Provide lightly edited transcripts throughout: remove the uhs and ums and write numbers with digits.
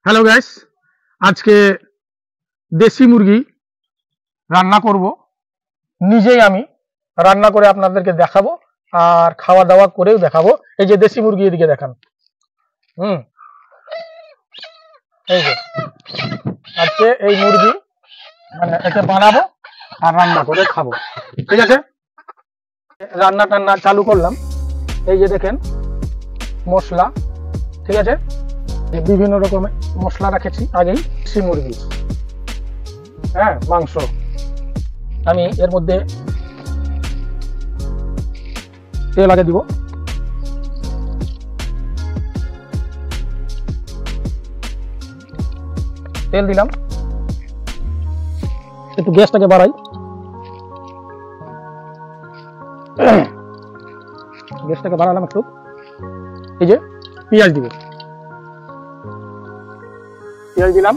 Hello guys, আজকে দেশি মুরগি রান্না করব। নিজেই আমি রান্না করে আপনাদেরকে দেখাবো আর খাওয়া দাওয়া করেও দেখাবো। এই যে দেশি মুরগি, এদিকে দেখান। এই যে আজকে এই মুরগি মানে একে বানাবো আর রান্না করে খাবো। ঠিক আছে, রান্না টান্না চালু করলাম। এই যে দেখেন মশলা, ঠিক আছে, বিভিন্ন রকমের মশলা রেখেছি আগেই। দেশি মুরগি, হ্যাঁ, মাংস। আমি এর মধ্যে তেল আগে দিব। তেল দিলাম, একটু গ্যাসটাকে বাড়াই। গ্যাসটাকে বাড়ালাম একটু। এই যে পেঁয়াজ দিব, পেঁয়াজ দিলাম।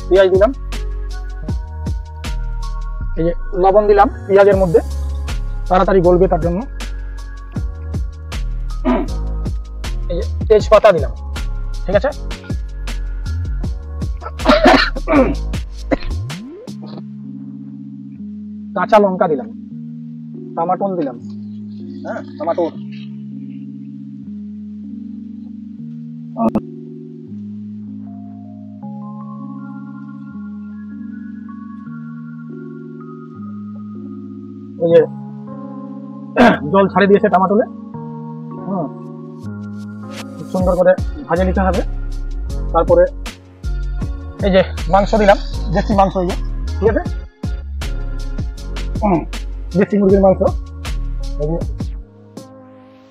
পেঁয়াজ দিলাম, এই যে লবণ দিলাম পেঁয়াজের মধ্যে, তাড়াতাড়ি গলবে তার জন্য। এই যে তেজপাতা দিলাম, ঠিক আছে। কাঁচা লঙ্কা দিলাম, টমাটো দিলাম, হ্যাঁ, টমাটো। এই যে জল ছাড়ে দিয়েছে টমাটোলে। সুন্দর করে ভাজে নিতে হবে। তারপরে এই যে মাংস দিলাম, দেশি মাংস, এই যে, ঠিক আছে, দেশি মুরগির মাংস। এই যে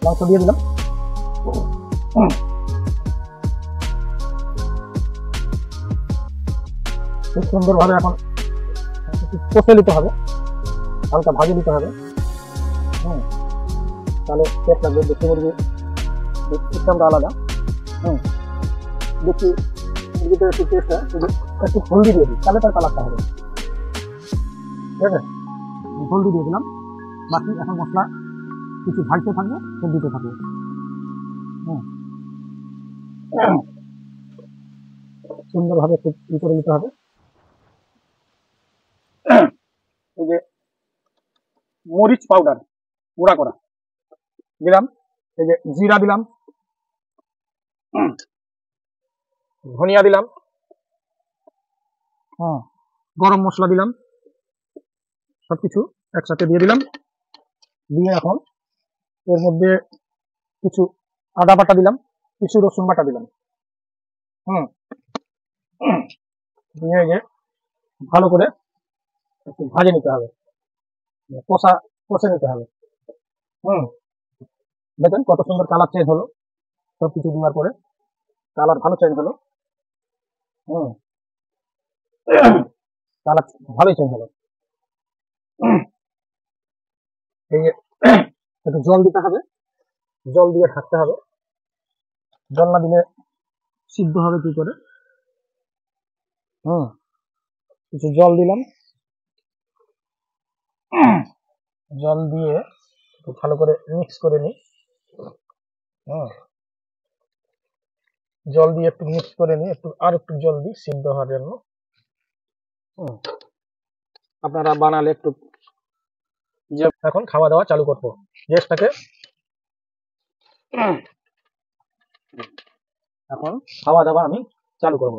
মাংস দিয়ে দিলাম। খুব সুন্দরভাবে এখন কষে নিতে হবে, হালকা ভাজে নিতে হবে। তাহলে টেস্ট লাগবে। দেশি মুরগি সিস্টেমটা আলাদা। দেশি মুরগিতে একটু টেস্ট হয়। একটু হলদি দিয়ে দিই, তাহলে তার কালারটা হবে, ঠিক আছে। হলদি দিয়ে দিলাম। বাকি এখন মশলা কিছু ভাজতে থাকবে, সব দিতে থাকবে। সুন্দরভাবে একটু ই করে নিতে হবে। এই যে মরিচ পাউডার গুঁড়া করা দিলাম। এই যে জিরা দিলাম, ধনিয়া দিলাম, গরম মশলা দিলাম, সবকিছু একসাথে দিয়ে দিলাম। দিয়ে এখন এর মধ্যে কিছু আদা বাটা দিলাম, কিছু রসুন বাটা দিলাম। দিয়ে এই যে ভালো করে একটু ভাজে নিতে হবে, কষে নিতে হবে। দেখেন কত সুন্দর কালার চেঞ্জ হলো। সবকিছু দেওয়ার পরে কালার ভালো চেঞ্জ হলো। কালার ভালোই চেঞ্জ হলো। এই যে একটু জল দিতে হবে, জল দিয়ে থাকতে হবে। জল না দিলে সিদ্ধ হবে কি করে। কিছু জল দিলাম। জল দিয়ে ভালো করে মিক্স করে নিই। জল দিয়ে একটু মিক্স করে নিই, আর একটু জল দিই সিদ্ধ হওয়ার জন্য। আপনারা বানালে একটু। এখন খাওয়া দাওয়া চালু করবো। গ্যাসটাকে এখন খাওয়া দাওয়া আমি চালু করব।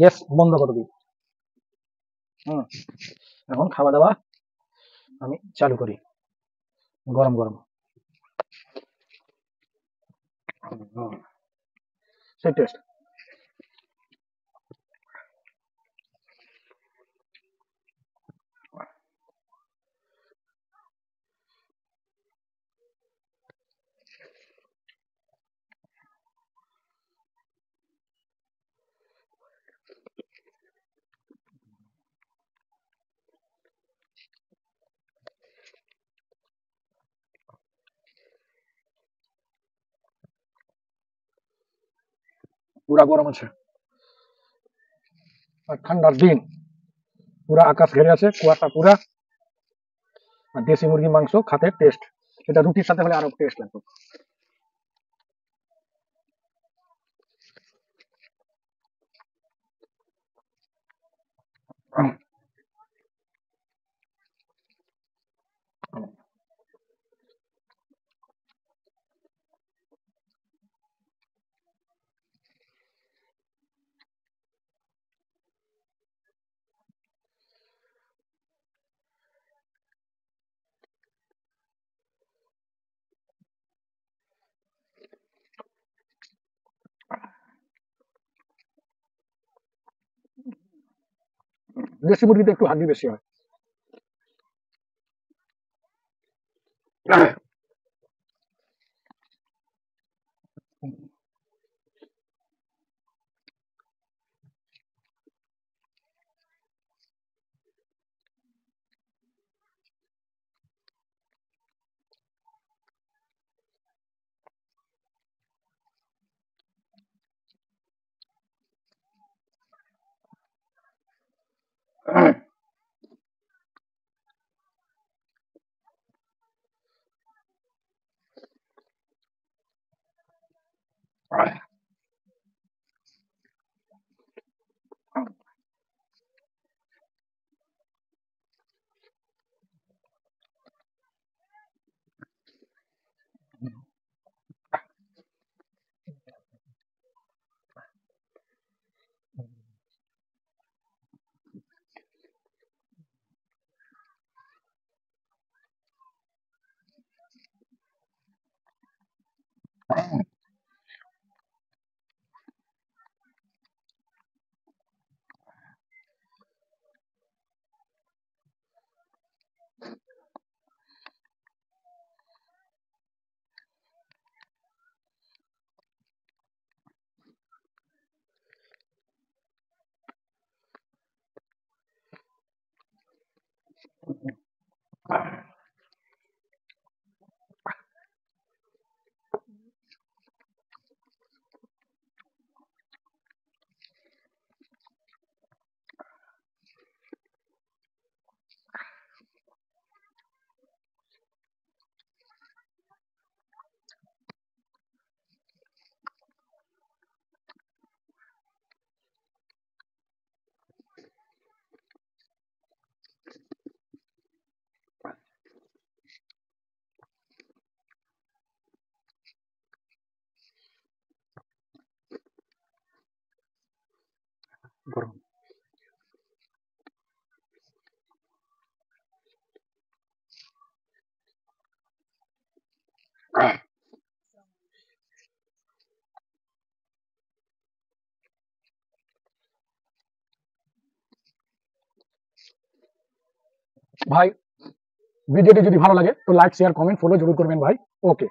গ্যাস বন্ধ করে দিই। এখন খাওয়া দাওয়া আমি চালু করি। গরম গরম সেই টেস্ট। পুরা গরম আছে। আর ঠান্ডার দিন, পুরা আকাশ ঘেরে আছে, কুয়াশা পুরা। আর দেশি মুরগি মাংস খাতে টেস্ট, এটা রুটির সাথে হলে আরো টেস্ট লাগতো। দেশি মুরগিতে একটু হাড্ডি বেশি হয়। গরম। ভাই, ভিডিওটি যদি ভালো লাগে তো লাইক শেয়ার কমেন্ট ফলো জরুর করবেন ভাই। ওকে।